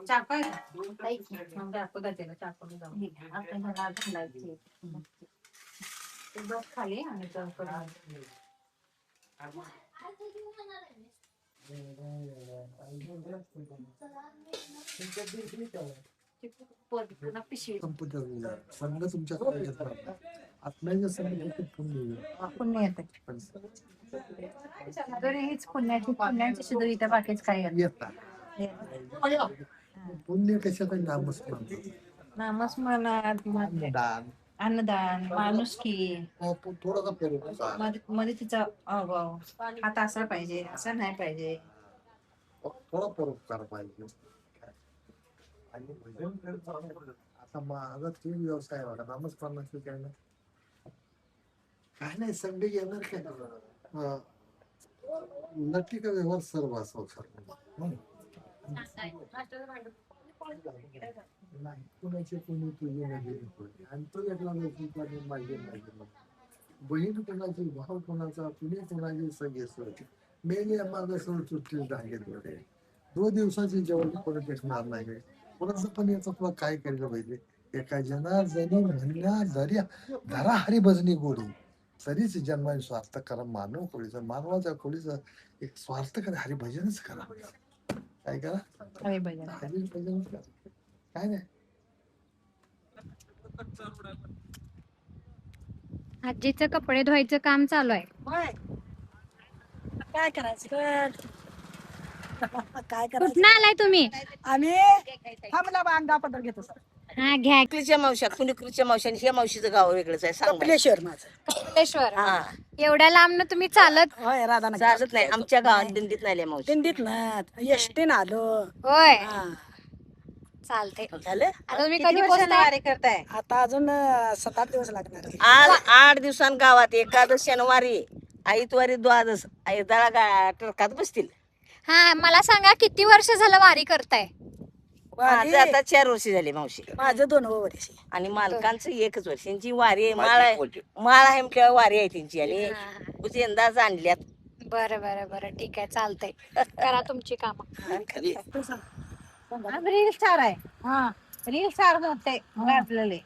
चाकू आहे चाकू त्याला चाकू जाऊन आता ह्याला घालायची बस खाली आणि संघ तुमच्याकडे आपल्या संघ पुण्य येते हीच पुण्याची शिदोरी इथं बाकीच काय येतात पुण्य कशात नामस्मरणात दान अन्नदान माणुसकी थोडासा मध्ये तिचा अभाव हात असा पाहिजे असं नाही पाहिजे थोडा परोपकार पाहिजे आणि भजन आता माझा तीन व्यवसाय बघा नामस्मरणाचं काय ना काय नाही संडे येणार काय नक्की का व्यवहार सर्व असो सर नाही कुणाचे कोणी तुझे नाही आणि तो एकला माझे नाही बहीण कोणाची भाव कोणाचा कुणी कोणाची सगळे सोय मेले माझा सोड सुट्टी धागेत 2 दिवसाची जेवण परत भेटणार नाही कोणाचं पण याचं तुला काय केलं पाहिजे एका जनार्दनी म्हणल्या धरा हरिभजनी गोडी तरीच जन्माने स्वार्थ करा मानव खोळीचं मानवाच्या खोळीचं एक स्वार्थ करा हरिभजनच करा काय करा हरिभजन करा काय नाही आजीचं कपडे धुवायचं काम चालू आहे काय करायचं काय कुठं आलाय तुम्ही आम्ही थांबला अंगा पदर घेतो सर हा घ्या कृष्ण मावशात कुणीकृष्ण मावशी आणि हे मावशीचं गाव वेगळंच आहे सांग कपिलेश्वर माझं कपिलेश्वर एवढ्या लांब तुम्ही चालत होय राधानगर चालत नाही आमच्या गावात दिंडीत नाही मावशी दिंडीत ना एसटी ना आलो होय चालते झालं आता तुम्ही कधी पोहोचताय करताय आता अजून 7-8 दिवस लागणार आज 8 दिवसांत गावात एकादश शनिवारी आईतवारी द्वादश आई दळा टरकात बसतील हा मला सांगा किती वर्ष झालं वारी करताय माझं आता 4 वर्ष झाली मावशी माझं 2 वर्ष आणि मालकांचं 1 वर्ष त्यांची वारी आहे माळ आहे म्हटल्यावर वारी आहे त्यांची आणि यंदाच आणल्यात बरं बरं बरं ठीक आहे चालतंय करा तुमची कामं रील स्टार आहे हा रील स्टार म्हणते गाजलेले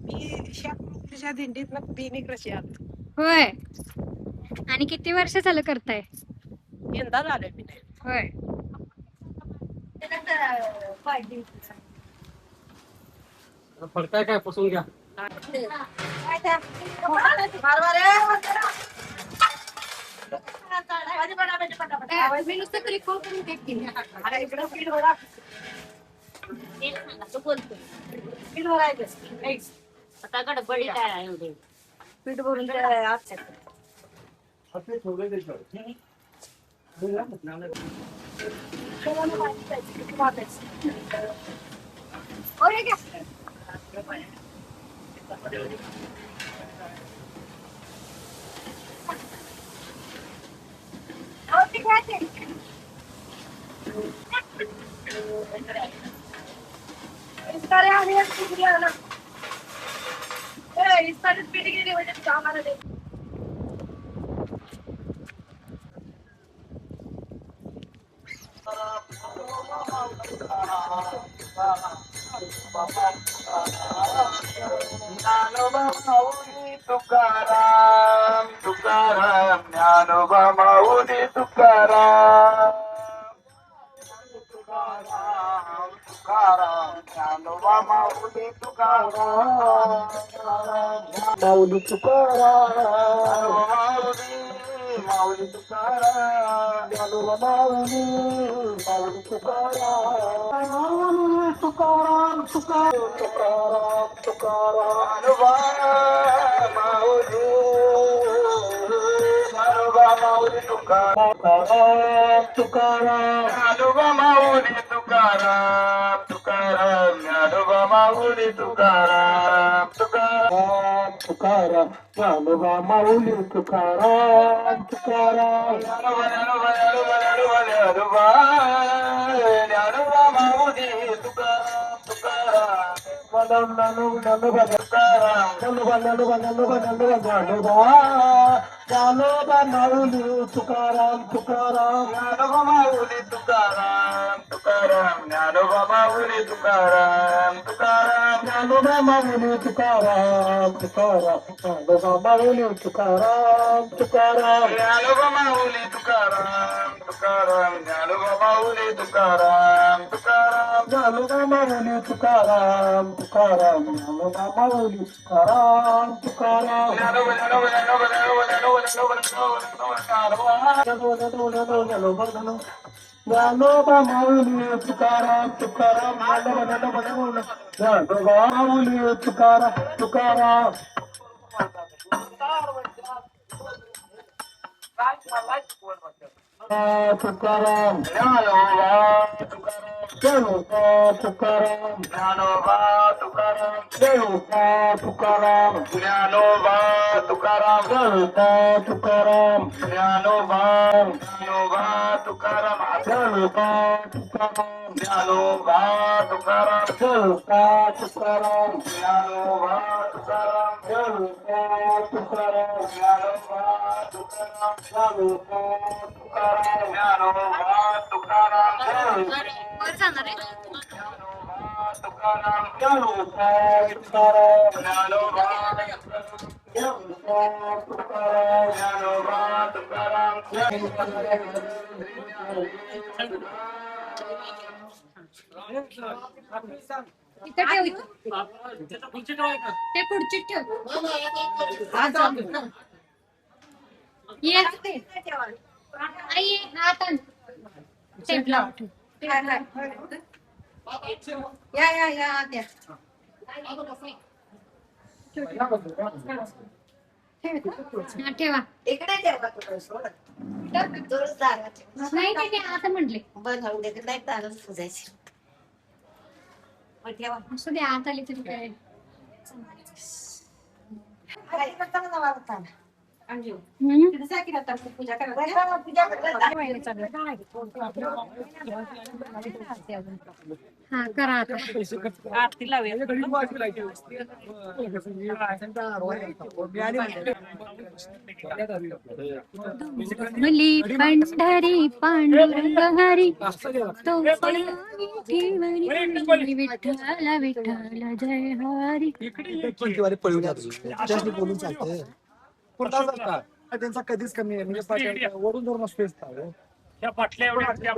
मी दिंडीत बिनिक रशी आलो होय आणि किती वर्ष झालं करताय यंदा झाले मी होय फडकाय काय पसून घ्या मी नुसतं क्लिक करून आता गडबडी काय आहे पीठ भरून तुकाराम तुकाराम ज्ञानोबा माऊली तुकाराम तुकाराम तुकाराम ज्ञानोबा माऊली तुकाराम माऊली तुकाराम माऊली तुकाराम ज्ञानोबा माऊली माऊली तुकाराम तुकाराम तुकाराम तुकाराम माऊली ज्ञानोबा माऊली तुकाराम तुकाराम ज्ञानोबा माऊली तुकाराम तुकाराम ज्ञानोबा माऊली तुकाराम तुकाराम तुकाराम ज्ञानोबा माऊली तुकाराम तुकाराम ज्ञानोबा माऊली तुकाराम तुकाराम ज्ञानोबा माऊली तुकाराम तुकाराम ज्ञानोबा माऊली तुकाराम तुकाराम तुकाराम ज्ञानोबा माऊली तुकाराम तुकाराम ज्ञानोबा माऊली तुकाराम तुकाराम ज्ञानोबा माऊली तुकाराम तुकाराम ज्ञानोबा माऊली तुकाराम तुकाराम ज्ञानोबा माऊली तुकाराम तुकाराम ज्ञानोबा माऊली तुकाराम तुकाराम ज्ञानोबा ज्ञानोबा ज्ञानोबा ज्ञानोबा ज्ञानोबा माऊली तुकाराम तुकाराम ज्ञानोबा माऊली तुकाराम तुकाराम तुकाराम ज्ञानोबा तुकाराम ज्ञानोबा तुकाराम ज्ञानोबा तुकाराम ज्ञानोबा तुकाराम तुकाराम ज्ञानोबा ज्ञानोबा तुकाराम ज्ञानोबा तुकाराम ज्ञानोबा तुकाराम ज्ञानोबा तुकाराम ज्ञानोबा तुकाराम ज्ञानोबा तुकाराम ज्ञानोबा तुकाराम ज्ञानोबा तुकाराम ज्ञानोबा तुकाराम वर जाणार आहे तुकाराम ज्ञानोबा तुकाराम ज्ञानोबा तुकाराम ज्ञानोबा तुकाराम इथं ठेव इथं. ते पुढची ठेव ये आई हात आण. टेप लाव. या या या त्या हा, ठेवा. इकडे ठेवा जोरदार नाही ते आता म्हटले बनवून देते नाही तारच पुजायची ठेवा असू दे आत आली तरी काय. हम्म. पूजा करायला हा करा आता. आरती लावूया मुली पंढरी पांडुरंग हरी तो ठेवरी विठ्ठल विठ्ठल जय हरी. बोलून चालते त्यांचा कधीच कमी आहे म्हणजे वरून धरून असतो त्या पाटल्या एवढ्या त्या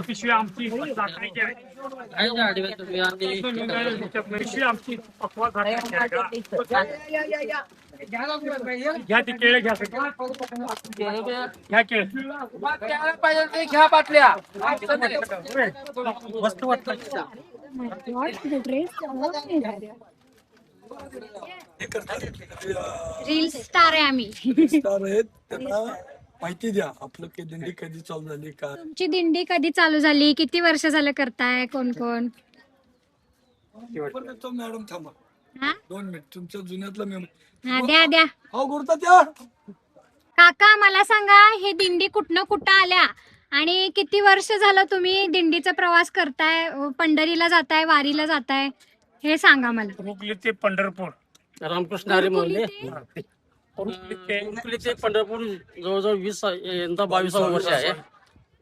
पिशवी आमची आमची पक्वा घ्या ते केळे घ्या घ्या केळे घ्या बाटल्या वस्तू वाटत रील स्टार आहे आम्ही. त्यांना माहिती द्या आपलं दिंडी कधी चालू झाली का. तुमची दिंडी कधी चालू झाली, किती वर्ष झालं करताय, कोण कोण. मॅडम थांबा हा 2 मिनिट तुमच्या जुन्यातला हा, द्या द्या हो गुरुता द्या. काका मला सांगा ही दिंडी कुठनं कुठं आल्या आणि किती वर्ष झालं तुम्ही दिंडीचा प्रवास करताय, पंढरीला जाताय, वारीला जाताय, हे सांगा मला. हुकली ते पंढरपूर रामकृष्ण हरी म्हणले हुकली ते पंढरपूर जवळजवळ 22 वर्ष आहे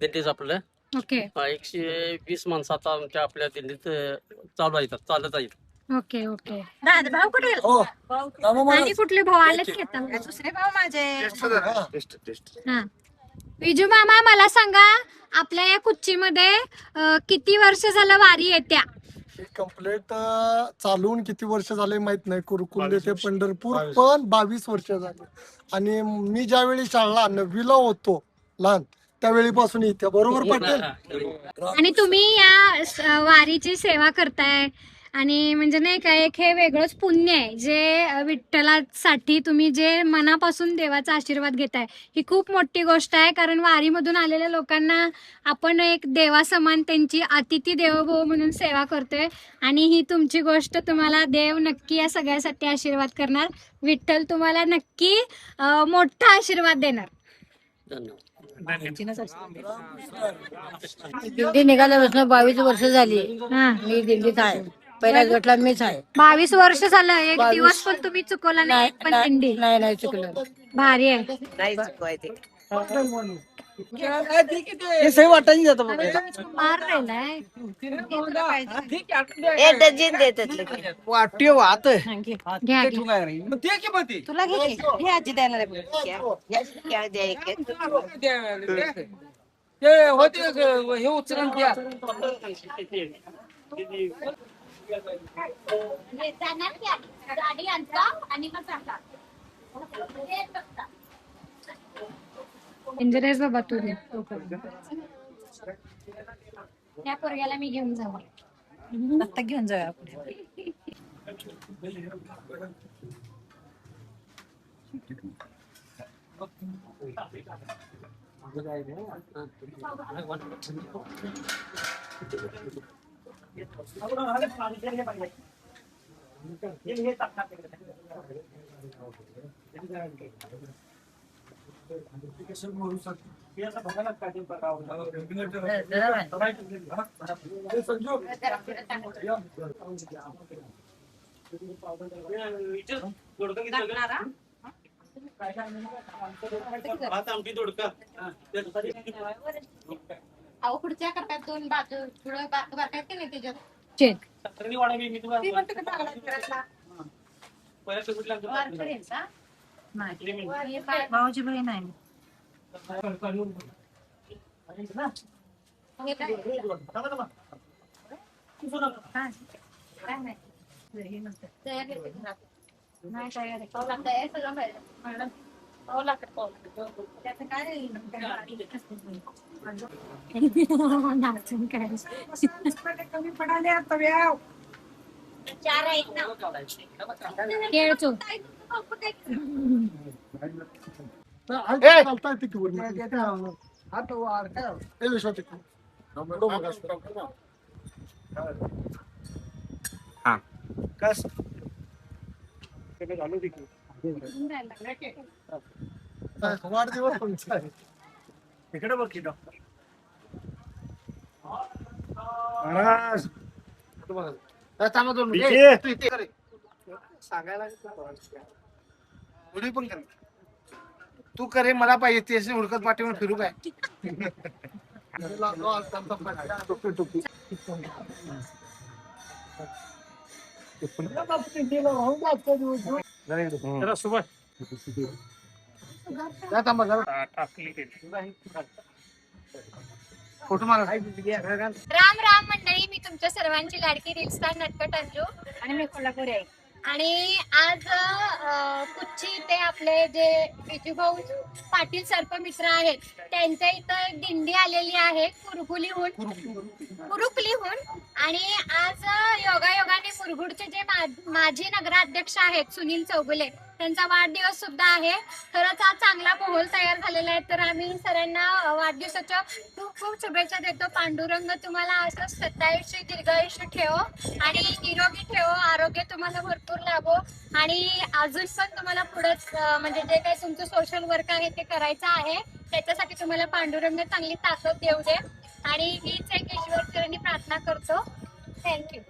दिंडीच आपलं. ओके 120 माणसं आता आमच्या आपल्या दिंडीत चालू आहेत चालत आहेत. Okay okay. दादा भाऊ कुठे गेले? हो रामा महाराज. आणि कुठले भाऊ आलेत की आता? दुसरे भाऊ माझे हा विजू मामा मला सांगा आपल्या या कुच्चीमध्ये किती वर्ष झालं वारी येत्या? कंप्लेंट चालून किती वर्ष झाले माहित नाही. कुरकुंडे ते पंढरपूर पण 22 वर्ष झाले. आणि मी ज्यावेळी शाळा 9वीला होतो लहान त्यावेळीपासून इथे बरोबर पटेल. आणि तुम्ही या वारीची सेवा करताय आणि म्हणजे नाही का एक हे वेगळंच पुण्य आहे जे विठ्ठलासाठी तुम्ही जे मनापासून देवाचा आशीर्वाद घेताय. ही खूप मोठी गोष्ट आहे कारण वारीमधून आलेल्या लोकांना आपण एक देवासमान त्यांची अतिथी देवोभव म्हणून सेवा करतोय आणि ही तुमची गोष्ट तुम्हाला देव नक्की या सगळ्यासाठी आशीर्वाद करणार. विठ्ठल तुम्हाला नक्की मोठा आशीर्वाद देणार. धन्यवाद. दिंडी निघाल्यापासून 22 वर्ष झाली. हा मी दिंडीत आहे. पहिल्या गटला मीच आहे. 22 वर्ष झालं, एक 22. दिवस पण तुम्ही चुकवला नाही, पण दिंडी नाही चुकलं. भारी आहे. नाही चुकवायचे. कुमार राहिलाय. एक डझन देतात लगेच. घ्या घ्या. तुला घे की. हे आजी देणार आहे बघ. घ्या द्या एक. हे उचलून द्या. इंजिनियर बाबा तू दे. त्या पोरग्याला मी घेऊन जाऊ. आता घेऊन जाऊया पुढे. अहो पुढच्या करतात 2 बाजू पुढं बारकायत की नाही त्याच्यात. चेक. ती म्हणते का चांगला आहे घरातला. वारकऱ्यांचा? नाही. भाऊजी बहीण आहे. हे काय? काय नाही. तयार आहे घरात. नाही तयार आहे. पाऊल लागतं. हे सगळं पाहिजे. पाऊल लागतं. त्याचं काय नाचून काय. कमी पडाले आता व्याव. 4 आहेत ना. केळचो. चालता येते की वरनं. ए, विश्वास आहे. वाढदिवस तुमचा आहे. इकडे बघ की डॉक्टर. उडी पण कर. तू करे मला पाहिजे तेच हुडकत पाठीवर फिरू काय. फोटो मारा. राम राम मंडळी, मी तुमच्या सर्वांची लाडकी रील स्टार नटखट अंजू आणि मी कोल्हापुरी आहे. आणि आज कुच्ची ते आपले जे विजूभाऊ पाटील सर्पमित्र आहेत त्यांच्या इथं दिंडी आलेली आहे कुरुकुलीहून. आणि आज योगायोगाने मुरगुडचे जे माजी नगराध्यक्ष आहेत सुनील चौगुले त्यांचा वाढदिवस सुद्धा आहे. खरंच हा चांगला माहोल तयार झालेला आहे. तर आम्ही सरांना वाढदिवसाच्या खूप खूप शुभेच्छा देतो. पांडुरंग तुम्हाला असं सत्तायुष्य दीर्घायुष्य ठेवो आणि निरोगी ठेवो. आरोग्य तुम्हाला भरपूर लाभो आणि अजून पण तुम्हाला पुढे म्हणजे जे काही तुमचं सोशल वर्क आहे ते करायचं आहे. त्याच्यासाठी तुम्हाला पांडुरंग चांगली ताकद देऊ दे आणि हीच एक ईश्वरचरणी प्रार्थना करतो. थँक्यू.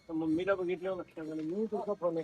मम्मीला बघितलं लक्षात आलं मी तुझा फोन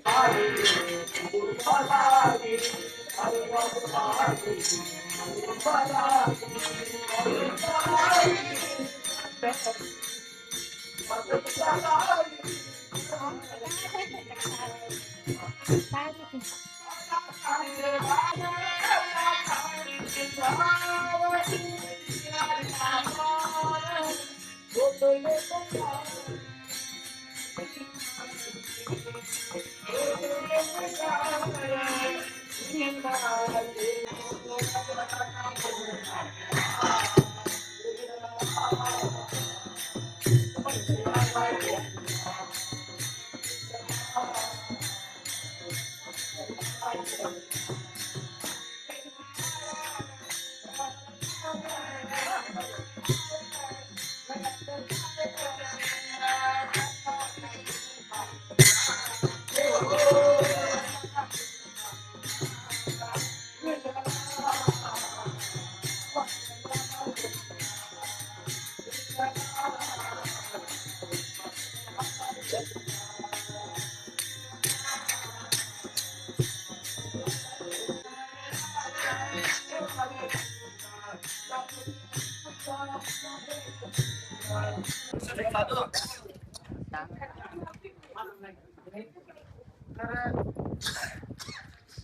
तर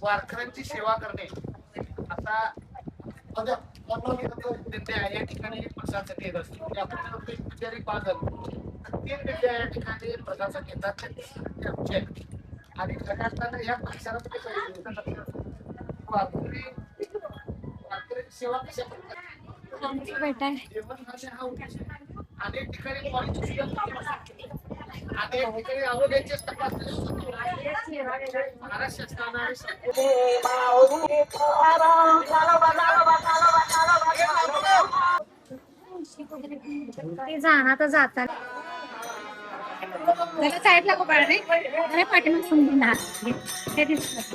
वारकऱ्यांची सेवा करणे आता विद्या या ठिकाणी प्रसादासाठी येत असते. म्हणजे आपण म्हणतो एक पुजारी 5 झाले, 3 विद्या या ठिकाणी प्रसादासाठी येतात ते आमचे आहेत. आणि खऱ्या अर्थानं या परिसरामध्ये वारकरी सेवा कशा करतात भेटाय जेवण खाणे हा उद्देश आहे. अनेक ठिकाणी कॉलेज अनेक ठिकाणी आरोग्याचे तपासणी महाराष्ट्र शासनाने ते जाणार तर जातात त्याला साईडला उभा रे अरे पाठीमागून घेणार ते दिसत